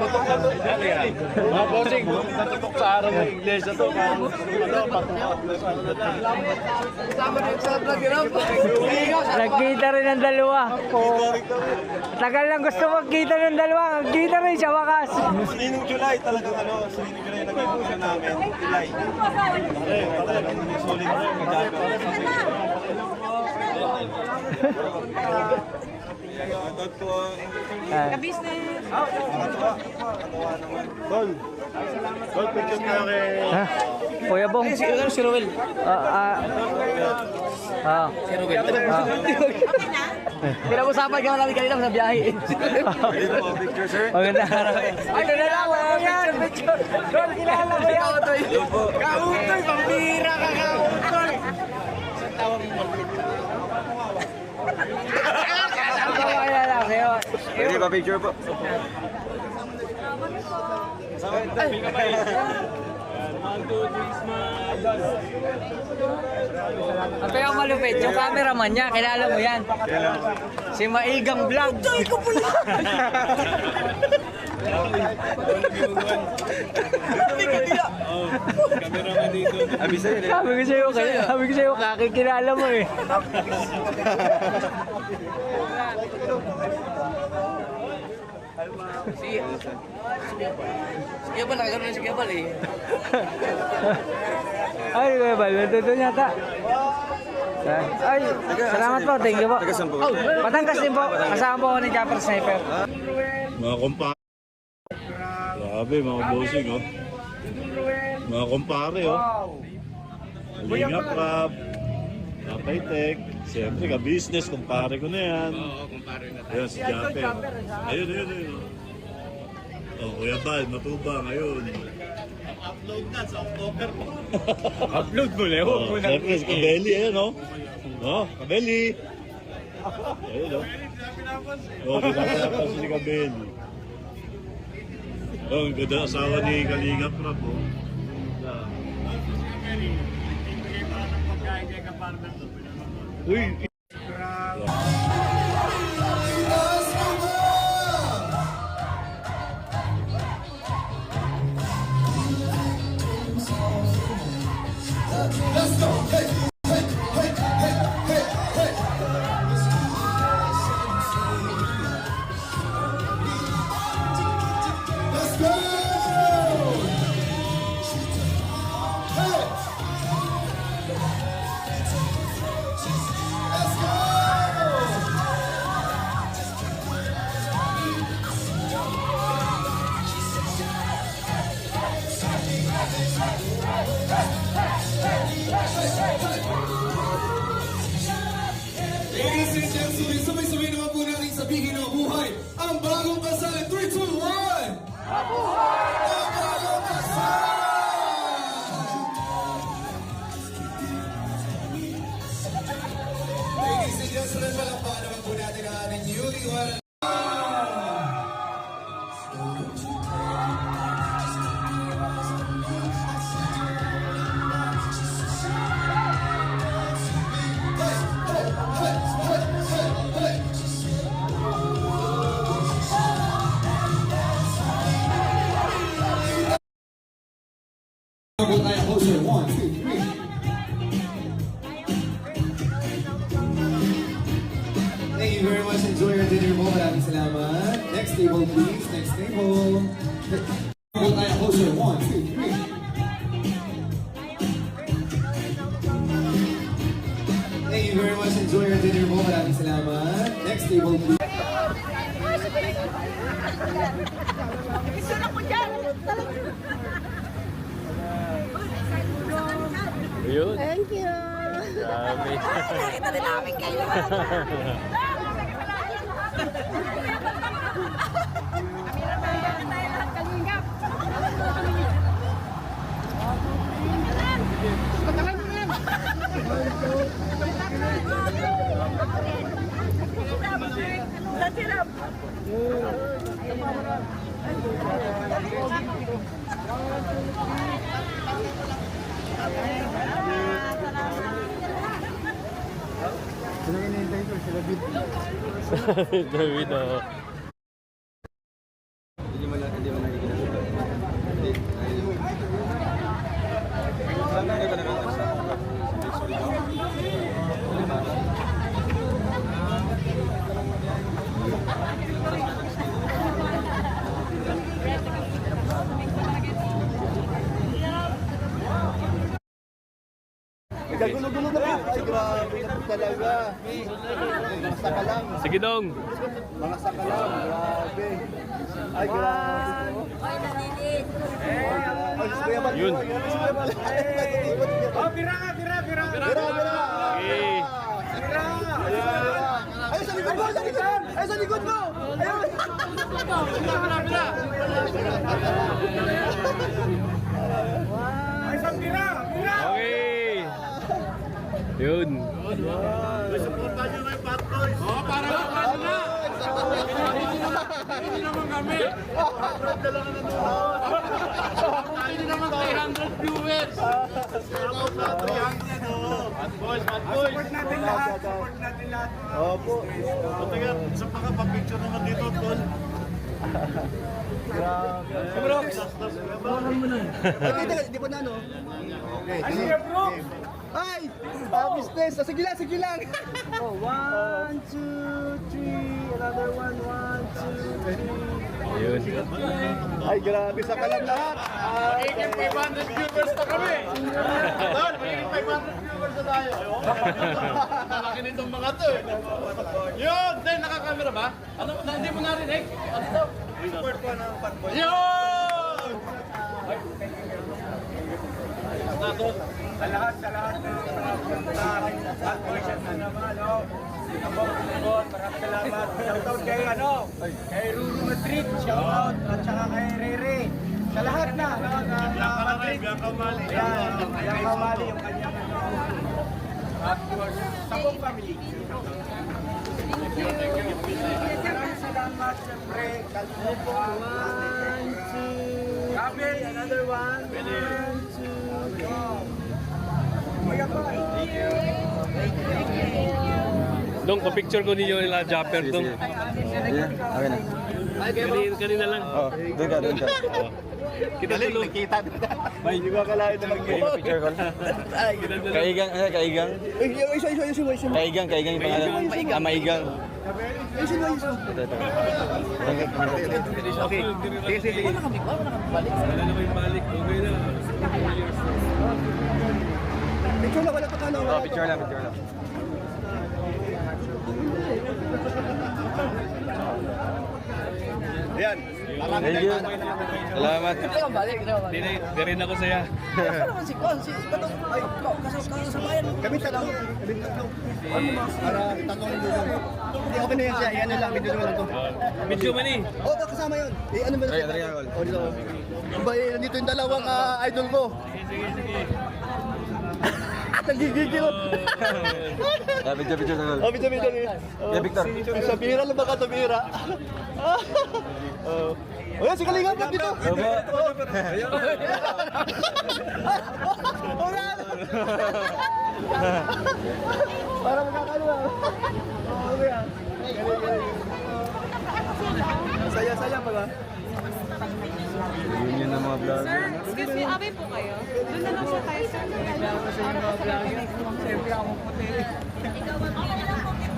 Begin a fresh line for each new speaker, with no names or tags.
tutok na to. Mga bossing, tutok sa araw ng iglesia to.
Nagkita rin ng dalawa. Tagal lang gusto magkita ng dalawa. Nagkita rin sa wakas.
Sinong July talagang sinong July nag-iusa namin. July. Talagang solid.
Ka-business.
Nakatawa naman. Tol, picture kayo kay...
Ha? Kuya Bong.
Si Ruel.
Si Ruel.
Pinag-usapan ka namin kanina sa biyahe.
Picture, sir.
Maganda.
Ay, ito na lang. Picture. Doon, kilala ko yan. Kautoy, pambira ka kautoy.
Pwede ba picture po?
Ang kaya malupit, yung cameraman niya, kilala mo yan. Si Maigang Vlog. Joy ko pula! Sabi ko sa'yo, kakikilala mo eh.
Sige ba, nakagano na si Gabal eh.
Ay, Kuya Bal, natuto yata. Ay, salamat po, thank you po. Batangas din po, kasama po ako ni Japper Sniper.
Mga kumpare. Grabe, mga bossing, oh. Mga kumpare, oh. Kalinga Prab. Kapay Tech. Siyempre, ka-business. Kumpare ko na yan. Oo, kumpare na tayo. Ayun, si Japper. Ayun. Oh, Kuya Bal, matuba ngayon. Upload na sa October mo.
Upload mo, Leo.
Oh, siyempre, si Kabeli, ayun, oh. Oh, Kabeli. Ayun, oh. Oh, pinapanapan si Kabeli. Oh, ang ganda asawa ni Kalinga Prab, oh. Uy!
Let's go! Hey! Hey! Hey! Hey! Hey! Hey! Let's go! Hey! Let's go! Ladies and gentlemen, sabay-sabay naman po natin sabihin ng buhay ang bagong kasal. 3, 2, 1! Mabuhay! Ang bagong kasal! Ladies and gentlemen, palakpakan naman po natin ang ating newlywed. Closer, 1, 2, 3. Thank you very much. Enjoy your dinner mo. Maraming salamat. Next table, please. Next table. Closer, 1, 2, 3. Thank you very much. Enjoy your dinner mo. Maraming salamat. Next table, please.
Ayun.
Thank you.
Grabe.
Nakita din namin kayo.
David, oh.
mo nakikita.
Gagulo-gulo na po. Ay, grabe na po talaga. Mga saka lang.
Sige dong.
Mga saka lang. Grabe. Ay, grabe. Ay, Kuya Bal.
Yun.
Kuya Bal.
Oh, pira nga, pira.
Bira.
Okay.
Ay, sa likod mo! Sa likod! Ay, sa likod mo! Ayun!
Ay, isang pira.
Okay. Yun.
Supportan nyo na yung Fat Boys.
Oh, para paano na? Hindi naman kami. Hindi naman 300 viewers.
Support na 300 oh. Fat Boys.
Support natin lahat. Support natin lahat.
Opo.
Teka, isa pa ka pa-picture naman dito, tol.
Di ba na, no? Okay.
Ay, sige bro.
Ay! Business! Sige lang, sige lang! Oh, 1, 2, 3. Another 1, 1, 2, 3.
Yun.
Ay, grabe sa kalam lahat.
Magiging 500 viewers na kami.
Tol, magiging 500 viewers na tayo. Malaki nitong mga to eh.
Yun! Then, nakakamera ba? Ano? Hindi mo narinig? Ano to?
Support ko ng Fat Boys.
Yun! Sa lahat ng Fat Boys at naman, no? Maraming salamat. Shoutout kay, kay Ruru Madrid, shoutout. At saka kay Rere. Sa lahat na, no?
Bianca na rin, Bianca Mali.
Yan, yung kamali yung kanyang, Fat Boys, sa buong family. Maraming salamat, siyempre. Kalpo, 1, 2, Gabriel, another 1, 1, 2, go. Kuya Paul.
Dong, pa-picture ko ninyo nila Japper dong.
Okay na.
Kanina lang.
Oh, doon ka.
Kita tulo.
Nakita dito. May hindi ko akalain na mag-picture ko.
Kaigang.
Isa.
Kaigang yung pangalan. Maigang.
Okay. Sige.
Wala na kayong balik. Okay na.
Picture na, wala pa ka na.
Oh, picture lang.
Ayan.
Thank you. Salamat.
Di rin ako saya.
Kami tatlo. Para tatlong dito. Hindi, okay na yan siya. Yan na lang. Video naman lang to.
Video man eh.
Oo, kasama yun. Ano ba?
Ay, Adrian Col.
O, dito. Nandito yung dalawang idol ko. Nagigigil.
Picture na Col.
Oh, video.
Yeah, Victor.
Sa bira lang baka sa bira. Oh, yan, si Kalinga po dito.
Opo.
Para magkakaluwa. Oh, yan. Saya pala.
Yun ang mga vlog.
Sir, excuse me, away po kayo. Doon na lang po tayo, sir. Para po sa
Siyempre ako puti.